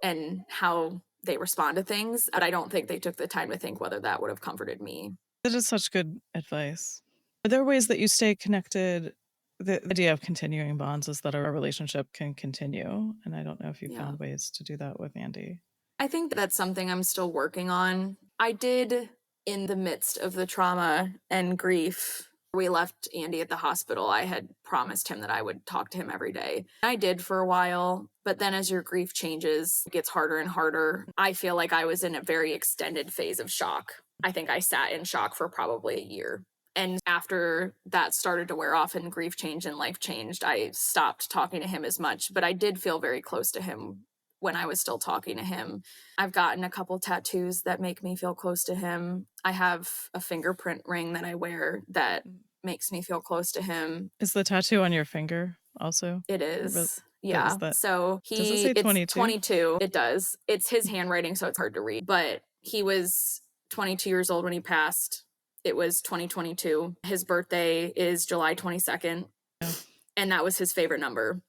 Speaker 4: how they respond to things. But I don't think they took the time to think whether that would have comforted me.
Speaker 3: That is such good advice. Are there ways that you stay connected? The idea of continuing bonds is that a relationship can continue. And I don't know if you found ways to do that with Andy.
Speaker 4: I think that's something I'm still working on. I did, in the midst of the trauma and grief, we left Andy at the hospital. I had promised him that I would talk to him every day. I did for a while, but then as your grief changes, it gets harder and harder. I feel like I was in a very extended phase of shock. I think I sat in shock for probably a year. And after that started to wear off and grief changed and life changed, I stopped talking to him as much, but I did feel very close to him when I was still talking to him. I've gotten a couple tattoos that make me feel close to him. I have a fingerprint ring that I wear that makes me feel close to him.
Speaker 3: Is the tattoo on your finger also?
Speaker 4: It is.
Speaker 3: What
Speaker 4: Yeah.
Speaker 3: is that?
Speaker 4: So
Speaker 3: Does it say 22?
Speaker 4: It's 22. It does. It's his handwriting, so it's hard to read. But he was 22 years old when he passed. It was 2022. His birthday is July 22nd.
Speaker 3: Yeah.
Speaker 4: And that was his favorite number.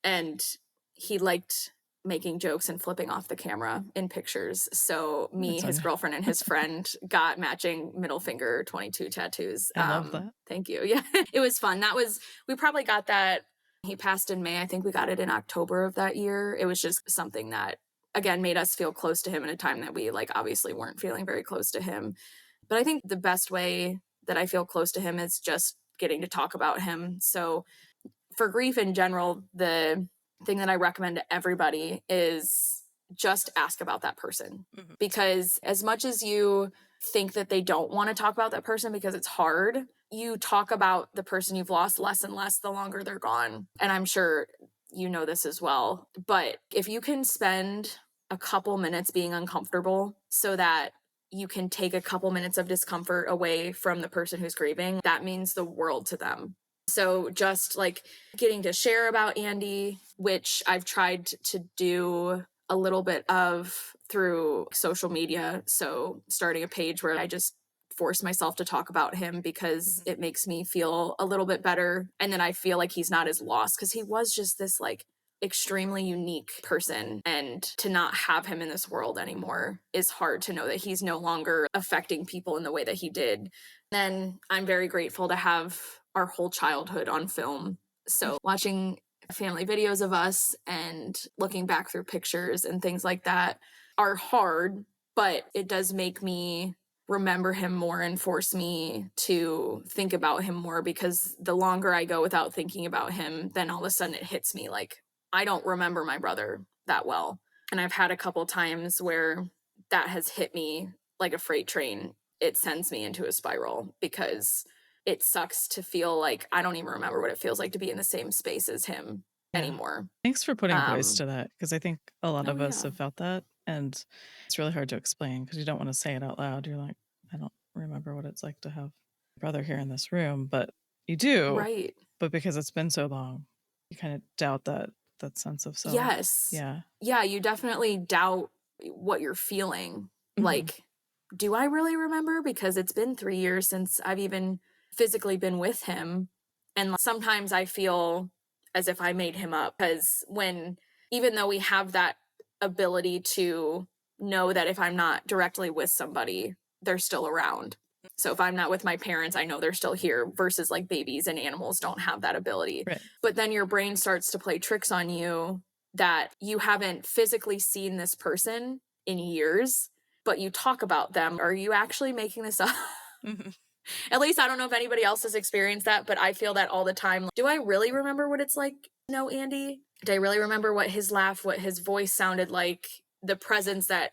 Speaker 4: And he liked making jokes and flipping off the camera in pictures. So me, his girlfriend, and his friend got matching middle finger 22 tattoos.
Speaker 3: I love that.
Speaker 4: Thank you. Yeah, it was fun. We probably got that. He passed in May. I think we got it in October of that year. It was just something that, again, made us feel close to him in a time that we obviously weren't feeling very close to him. But I think the best way that I feel close to him is just getting to talk about him. So for grief in general, the thing that I recommend to everybody is just ask about that person. Mm-hmm. Because as much as you think that they don't want to talk about that person because it's hard, you talk about the person you've lost less and less the longer they're gone. And I'm sure you know this as well. But if you can spend a couple minutes being uncomfortable so that you can take a couple minutes of discomfort away from the person who's grieving, that means the world to them. So just getting to share about Andy, which I've tried to do a little bit of through social media. So starting a page where I just force myself to talk about him because it makes me feel a little bit better. And then I feel like he's not as lost because he was just this extremely unique person, and to not have him in this world anymore is hard to know that he's no longer affecting people in the way that he did. Then I'm very grateful to have our whole childhood on film. So watching family videos of us and looking back through pictures and things like that are hard, but it does make me remember him more and force me to think about him more, because the longer I go without thinking about him, then all of a sudden it hits me I don't remember my brother that well. And I've had a couple times where that has hit me like a freight train. It sends me into a spiral because it sucks to feel like I don't even remember what it feels like to be in the same space as him anymore.
Speaker 3: Thanks for putting voice to that, because I think a lot of us have felt that. And it's really hard to explain because you don't want to say it out loud. You're like, I don't remember what it's like to have a brother here in this room, but you do.
Speaker 4: Right.
Speaker 3: But because it's been so long, you kind of doubt that sense of self.
Speaker 4: Yes. Yeah, you definitely doubt what you're feeling. Mm-hmm. Do I really remember? Because it's been 3 years since I've even physically been with him. And sometimes I feel as if I made him up, because even though we have that ability to know that if I'm not directly with somebody, they're still around. So if I'm not with my parents, I know they're still here, versus like babies and animals don't have that ability.
Speaker 3: Right.
Speaker 4: But then your brain starts to play tricks on you that you haven't physically seen this person in years, but you talk about them. Are you actually making this up? At least I don't know if anybody else has experienced that, but I feel that all the time. Do I really remember what it's like to know Andy? Do I really remember what his laugh, what his voice sounded like, the presence that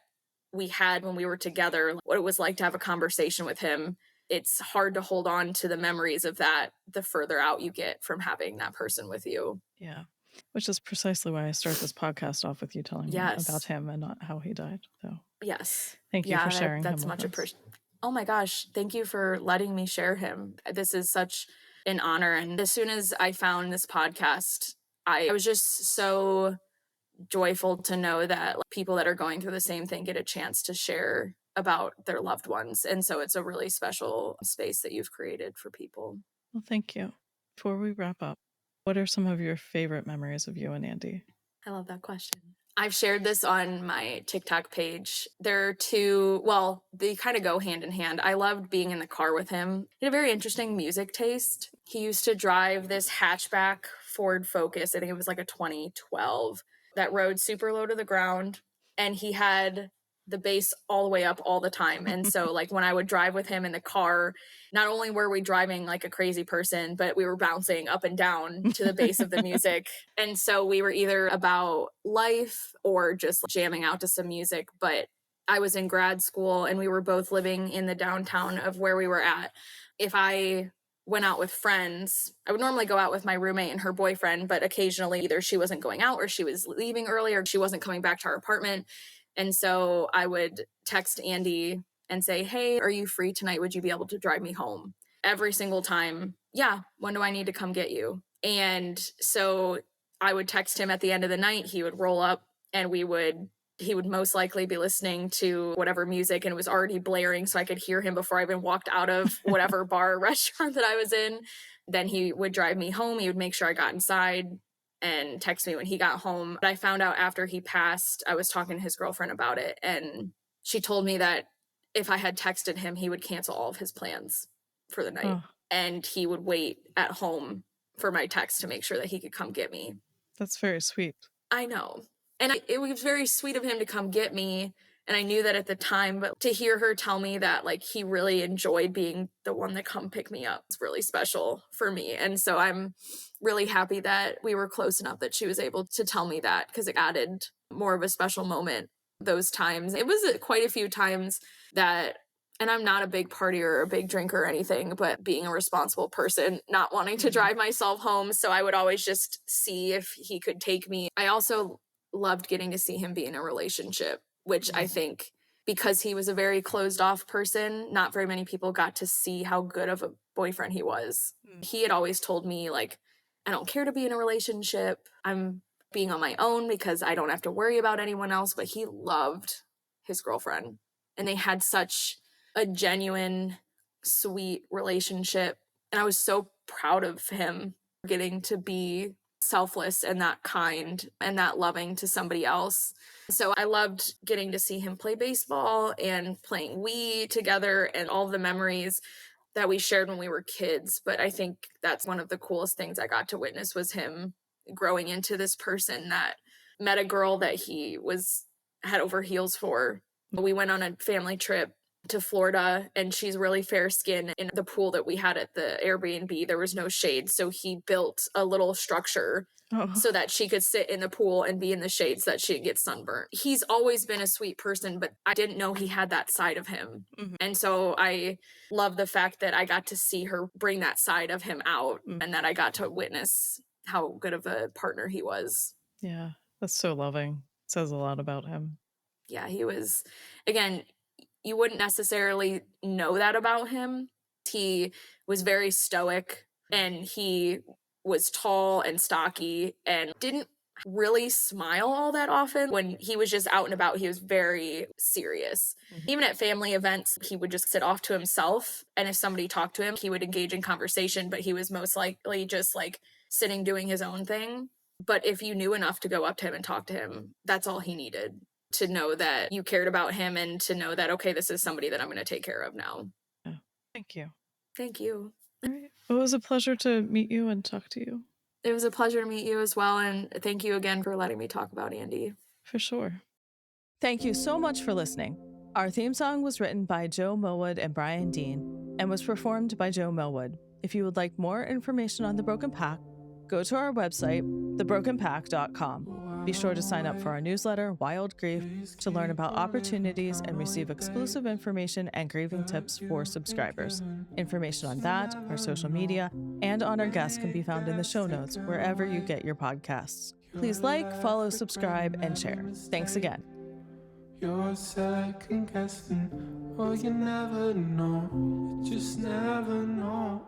Speaker 4: we had when we were together, what it was like to have a conversation with him? It's hard to hold on to the memories of that the further out you get from having that person with you.
Speaker 3: Yeah. Which is precisely why I start this podcast off with you telling me about him and not how he died. So
Speaker 4: yes.
Speaker 3: Thank you for sharing
Speaker 4: that's
Speaker 3: him
Speaker 4: much
Speaker 3: with us.
Speaker 4: appreciated. Oh my gosh, thank you for letting me share him. This is such an honor. And as soon as I found this podcast, I was just so joyful to know that people that are going through the same thing get a chance to share about their loved ones. And so it's a really special space that you've created for people.
Speaker 3: Well, thank you. Before we wrap up, what are some of your favorite memories of you and Andy?
Speaker 4: I love that question. I've shared this on my TikTok page. There are two, well, they kind of go hand in hand. I loved being in the car with him. He had a very interesting music taste. He used to drive this hatchback Ford Focus. I think it was like a 2012 that rode super low to the ground. And he had the bass all the way up all the time. And so like when I would drive with him in the car, not only were we driving like a crazy person, but we were bouncing up and down to the bass of the music. And so we were either about life or just jamming out to some music. But I was in grad school and we were both living in the downtown of where we were at. If I went out with friends, I would normally go out with my roommate and her boyfriend, but occasionally either she wasn't going out or she was leaving early or she wasn't coming back to our apartment. And so I would text Andy and say, hey, are you free tonight? Would you be able to drive me home? Every single time, yeah, when do I need to come get you? And so I would text him at the end of the night. He would roll up and he would most likely be listening to whatever music and it was already blaring so I could hear him before I even walked out of whatever bar or restaurant that I was in. Then he would drive me home. He would make sure I got inside and text me when he got home. But I found out after he passed, I was talking to his girlfriend about it. And she told me that if I had texted him, he would cancel all of his plans for the night. And he would wait at home for my text to make sure that he could come get me.
Speaker 3: That's very sweet.
Speaker 4: I know. And it was very sweet of him to come get me. And I knew that at the time, but to hear her tell me that like he really enjoyed being the one that come pick me up is really special for me. And so I'm really happy that we were close enough that she was able to tell me that because it added more of a special moment those times. It was quite a few times that, and I'm not a big partier or a big drinker or anything, but being a responsible person, not wanting to drive myself home. So I would always just see if he could take me. I also loved getting to see him be in a relationship, which I think because he was a very closed off person, not very many people got to see how good of a boyfriend he was. He had always told me like, I don't care to be in a relationship. I'm being on my own because I don't have to worry about anyone else. But he loved his girlfriend and they had such a genuine, sweet relationship. And I was so proud of him getting to be selfless and that kind and that loving to somebody else. So I loved getting to see him play baseball and playing Wii together and all the memories that we shared when we were kids. But I think that's one of the coolest things I got to witness was him growing into this person that met a girl that he was head over heels for. We went on a family trip to Florida and she's really fair skinned. In the pool that we had at the Airbnb, there was no shade. So he built a little structure so that she could sit in the pool and be in the shade so that she'd get sunburnt. He's always been a sweet person, but I didn't know he had that side of him. And so I love the fact that I got to see her bring that side of him out and that I got to witness how good of a partner he was.
Speaker 3: Yeah, that's so loving. It says a lot about him.
Speaker 4: Yeah, he was, again, you wouldn't necessarily know that about him. He was very stoic and he was tall and stocky and didn't really smile all that often. When he was just out and about, he was very serious. Even at family events, he would just sit off to himself. And if somebody talked to him, he would engage in conversation, but he was most likely just like sitting doing his own thing. But if you knew enough to go up to him and talk to him, that's all he needed. to know that you cared about him and to know that, okay, this is somebody that I'm going to take care of now.
Speaker 3: Yeah. Thank you.
Speaker 4: Thank you.
Speaker 3: All right. It was a pleasure to meet you and talk to you.
Speaker 4: It was a pleasure to meet you as well. And thank you again for letting me talk about Andy.
Speaker 3: For sure.
Speaker 2: Thank you so much for listening. Our theme song was written by Joe Millwood and Brian Dean and was performed by Joe Millwood. If you would like more information on The Broken Pack, go to our website, thebrokenpack.com. Be sure to sign up for our newsletter, Wild Grief, to learn about opportunities and receive exclusive information and grieving tips for subscribers. Information on that, our social media, and on our guests can be found in the show notes wherever you get your podcasts. Please like, follow, subscribe, and share. Thanks again.
Speaker 1: You're second guessing, oh, you never know, you just never know.